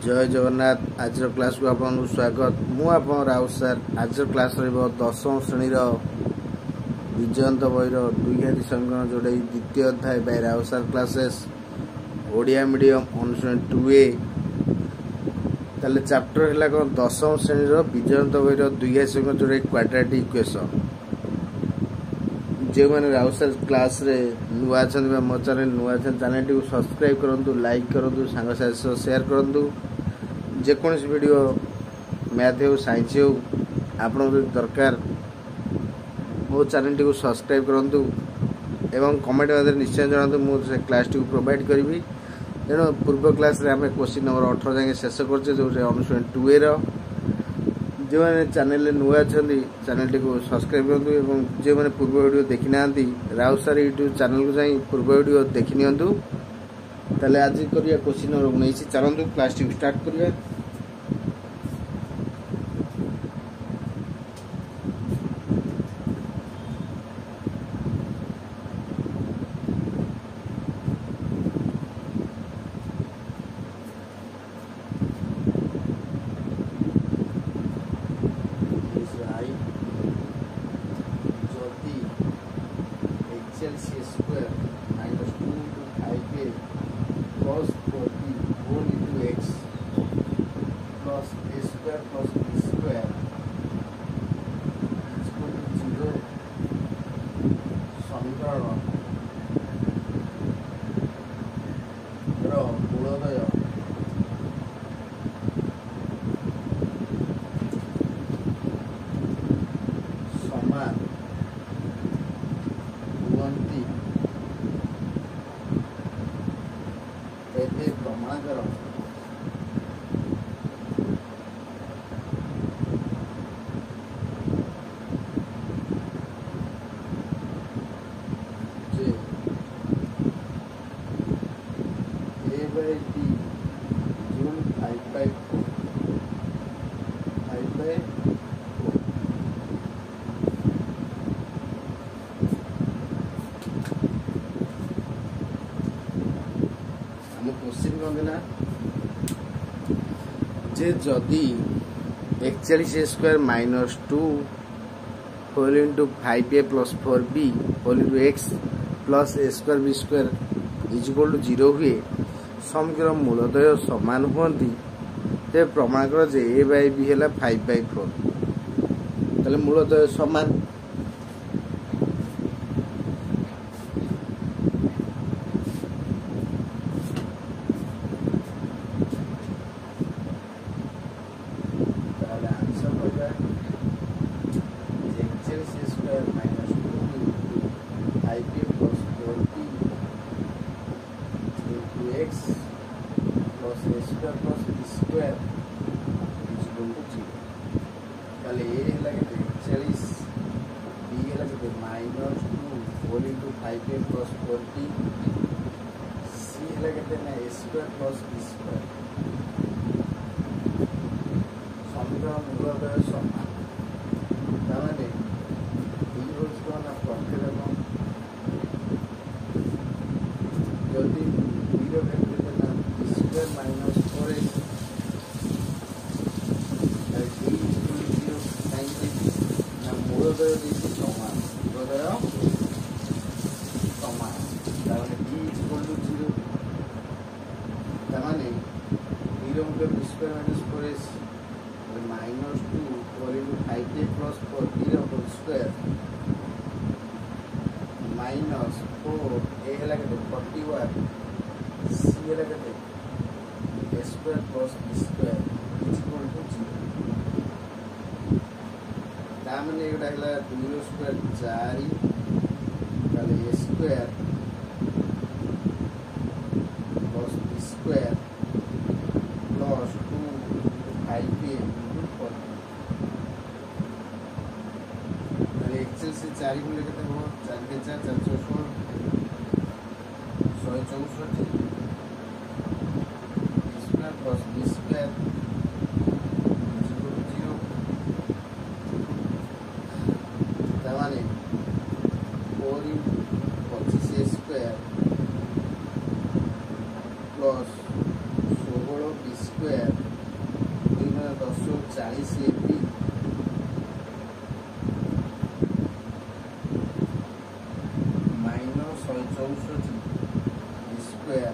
जय जगन्नाथ। आज क्लास को आपको स्वागत। मु आप राउत सार। आज क्लास दशम श्रेणी विजयंत बही दुईघाटी समीकरण जोड़े द्वितीय अध्याय बाय राउत सार क्लासेस ओडिया मीडियम अनुष्ठान 2A। चैप्टर है कौन दशम श्रेणी विजयंत बही दुईघाटी समीकरण जोड़े क्वाड्रेटिक इक्वेशन। जो मैंने राउत सार क्लास रे नुआ मो चैनल नुआ चैनल टी सब्सक्राइब करूँ, लाइक करूँ, सांग शेयर करूँ। जेकोसी वीडियो मैथ हो साइंस हो आपण दरकार मो चैनल टी सब्सक्राइब करूँ एवं कमेंट मध्य निश्चय जनातु। मुझे क्लास टी प्रोवाइड करी। तेणु पूर्व क्लास रे आम क्वेश्चन नंबर 18 जाए शेष करचे जो अनुष्ठान 2A जो मैंने चैनल नुआ चैनल टी सब्सक्राइब करूँ एवं जो मैंने पूर्व वीडियो देखी ना राउत सार यूट्यूब चैनल को जाई पूर्व वीडियो देखी नियंतु। ताले आज करिया क्वेश्चन नंबर 19। चलंतु क्लास टी स्टार्ट करिया। जदि 41 square minus 2 whole into 5A plus 4B whole into x plus a square b square is equal to 0 हुए समीकरण मूलदय समान हुअंती ते प्रमाण कर जे a बाय b है 5/4 तले मूलदय समान। Plus 16 20 square 2 × 10 40 AB minus 164 square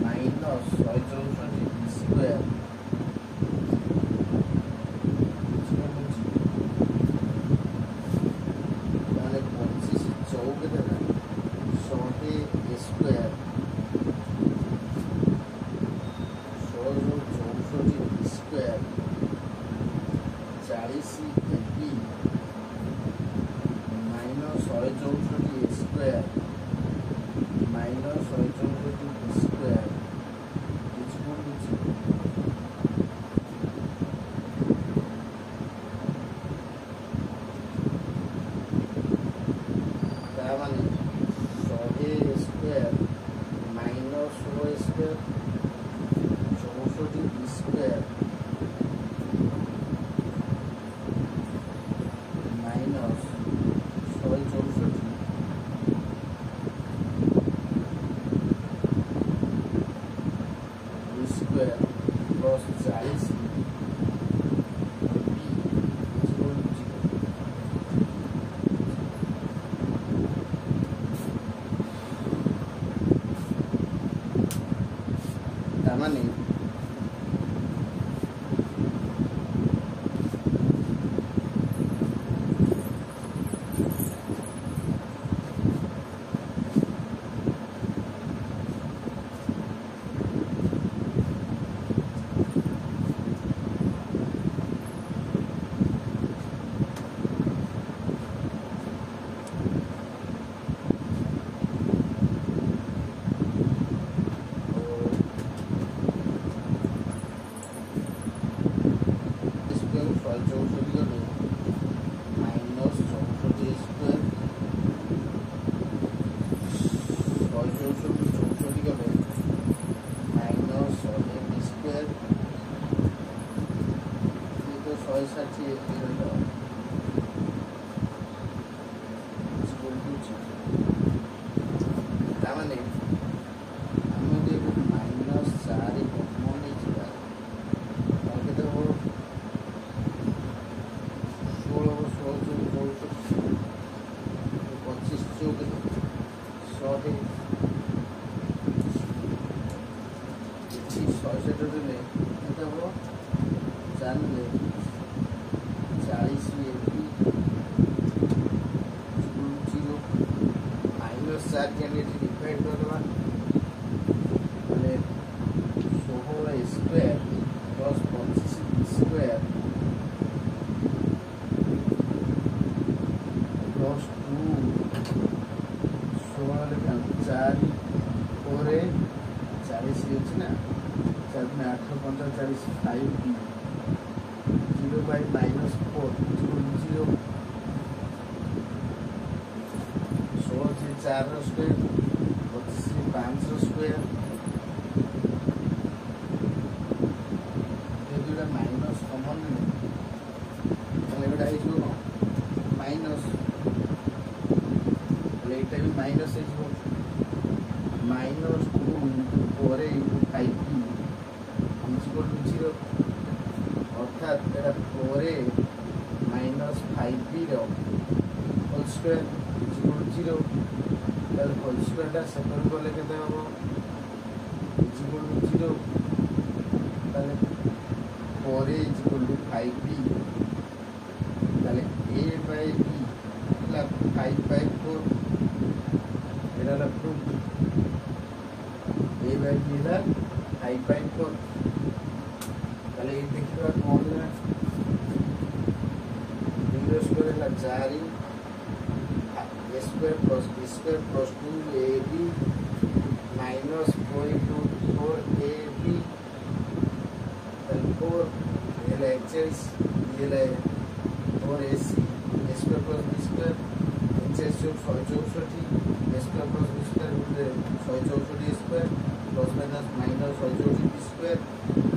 minus 164 square माने 25 चौक देना 100 square 164 square 40 AB minus 164 square minus 164 square माने 100 square minus 100 square 64 square minus 164 square plus 40 माने स्क्वायर प्लस 25 स्क्वायर प्लस 2 16 4 ପରେ 40 ଅଛି ନା 4 में 8 15 40 5 0 by minus 4 0 16 से 4 स्क्वायर 25 से 5 स्क्वायर माइनस कमन माइनस भी माइनस माइनस 2 पर 5 0 अर्थात minus 5 whole square 0 whole square second गले के 0 4 is equal to 5b তাহলে a by b হলো 5 by 4 এটা হলো প্রুফ a by b হলো 5 by 4 তাহলে এই দেখিবা কোন না 0 স্কয়ার হলো 4 a square plus b square plus 2ab minus 4 into 4ab 4 HH ये 4AC square plus B square HH 164 square plus B square 164 square plus minus 164 B square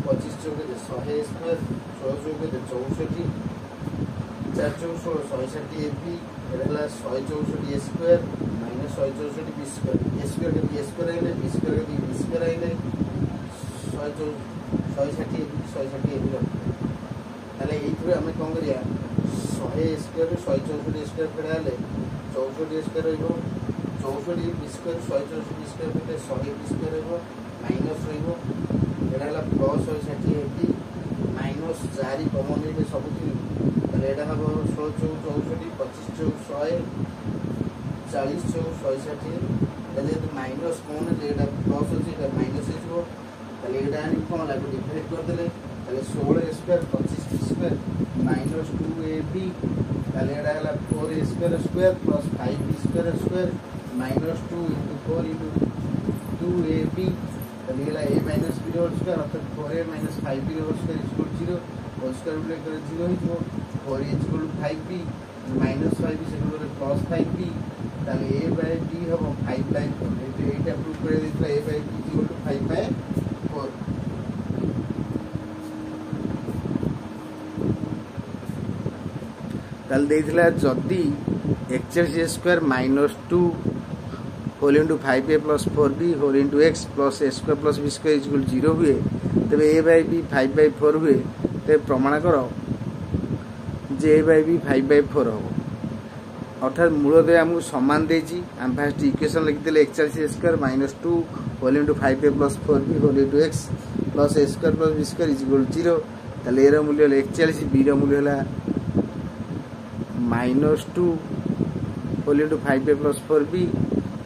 25 चौके 100 square 16 चौके 64 4 चौक 160 एबी एला 164 स्क्वायर माइनस 164 बी स्क्वायर ए square के B square आइले B square के B square आइले 160 AB रखिए ताले एइथरे हमें कोन करिया 100 स्क्वायर 164 स्क्वायर फेडाले 64 स्क्वायर रहइबो 64 स्क्वायर 164 स्क्वायर फेडे 100 स्क्वायर रहइबो माइनस रहइबो एडा हला प्लस 160 एबी माइनस 4 कॉमन ले सब थी ताले एडा हबो 16 64 25 100 40 160 एदे माइनस कौन है एडा प्लस अछि एडा माइनस हिजो ताले एडा आनी कोन लागो डिवाइड कर देले ताले 16 स्क्वायर 25 स्क्वायर माइनस 2ab ताले एडा हला 4 square square plus 5 square square minus 2 into 4 into 2ab ताले एला a minus b whole square अर्थात 4a minus 5b whole square equal 0 whole square break कर 0 हिजो 4a equal 5b minus 5b से करे प्लस 5b ताले a by b हो 5 by 4 एटा प्रूफ करे दितला a by b equal to 5 by 4 ताले देइतला जदी 41 square minus 2 whole into 5a plus 4b whole into x plus a square plus b square equal 0 हुए तबे a by b 5 by 4 हुए ते प्रमाण करो जे a by b 5 by 4 हो अर्थात मूलदे हमको समान देजी हम फर्स्ट इक्वेशन लिख देले 41 square minus 2 whole into 5a plus 4b whole into x plus a square plus b square equal 0 ताले एरो मूल्य 41 b रो मूल्य हला minus 2 whole into 5a plus 4b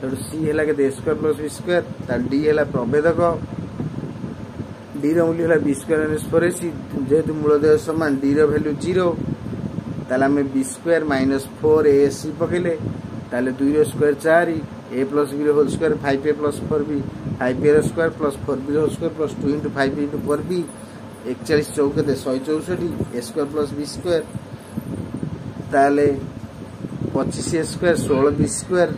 तो c हला के a square plus b square ता d हला प्रभेदक d रो मूल्य हला b स्क्वायर माइनस 4ac जेहेतु मूलदे समान d रो वैल्यू 0 ताले हमें b स्क्वायर माइनस 4ac पकेले ताले 2 रो स्क्वायर 4 a प्लस b रो whole square 5a plus 4b 5a रो स्क्वायर प्लस 4b रो square plus 2 into 5 into 4b 41 चौके 164 a square plus b square ताले 25 स्क्वायर 16 b स्क्वायर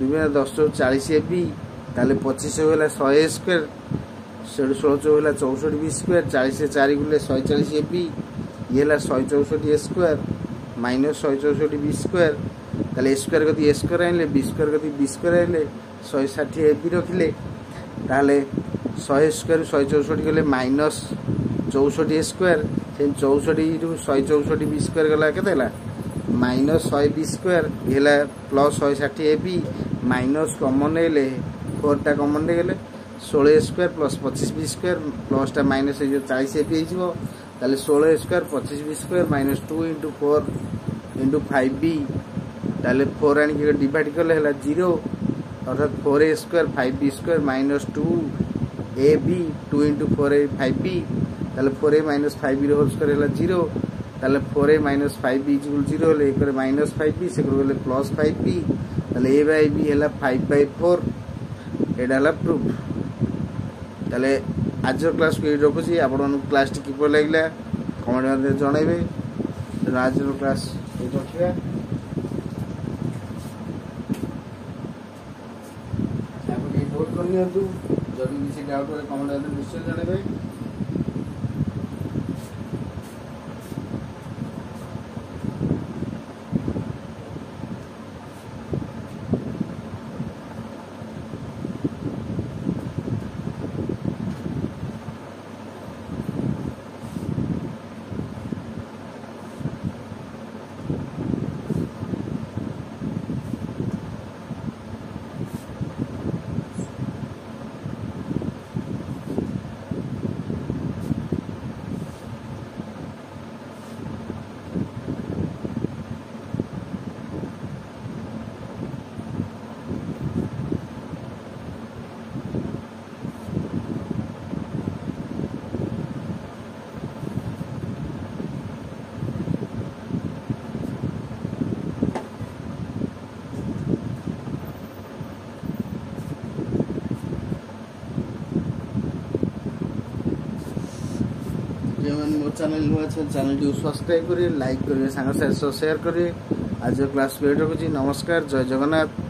2 10 40 ab ताले 25 होला 100 स्क्वायर 16 होला 64 b स्क्वायर 40 से 4 गुले 140 ab ये हला 164 स्क्वायर माइनस 164 b स्क्वायर ताले स्क्वायर गति a स्क्वायर आइले b स्क्वायर गति b स्क्वायर आइले 160 ab रखिले ताले 100 स्क्वायर 164 गले माइनस 64 स्क्वायर से 64 रु 164 b स्क्वायर गला केतेला माइनस 100 b स्क्वायर हेला प्लस 160 ab माइनस कॉमन लेले 4 टा कॉमन ले गेले 16 square plus 25 b square plus टा माइनस 40 ab हिजो ताले 16 square 25 b square minus 2 into 4 into 5b ताले 4 आनी के डिवाइड करले हला 0 अर्थात 4a square 5b square minus 2ab 2 into 4a 5b ताले 4a minus 5b whole square हला 0 ताले 4a minus 5b इक्वल 0 ले करे माइनस 5b से करे प्लस 5b ताले a by b हला 5 by 4 एडा हला प्रूफ ताले आज क्लास को रखुची आपण क्लास टी किपर लागला कमेंट में जणाइबे आज क्लास रखिया आपण ये नोट कर लियंतु जदी किसी डाउट हो कमेंट में निश्चय जणाइबे मो चैनल नुआ चैनल टी सब्सक्राइब करिए लाइक करिए सांग शेयर करिए आज क्लास को रखुची नमस्कार जय जगन्नाथ।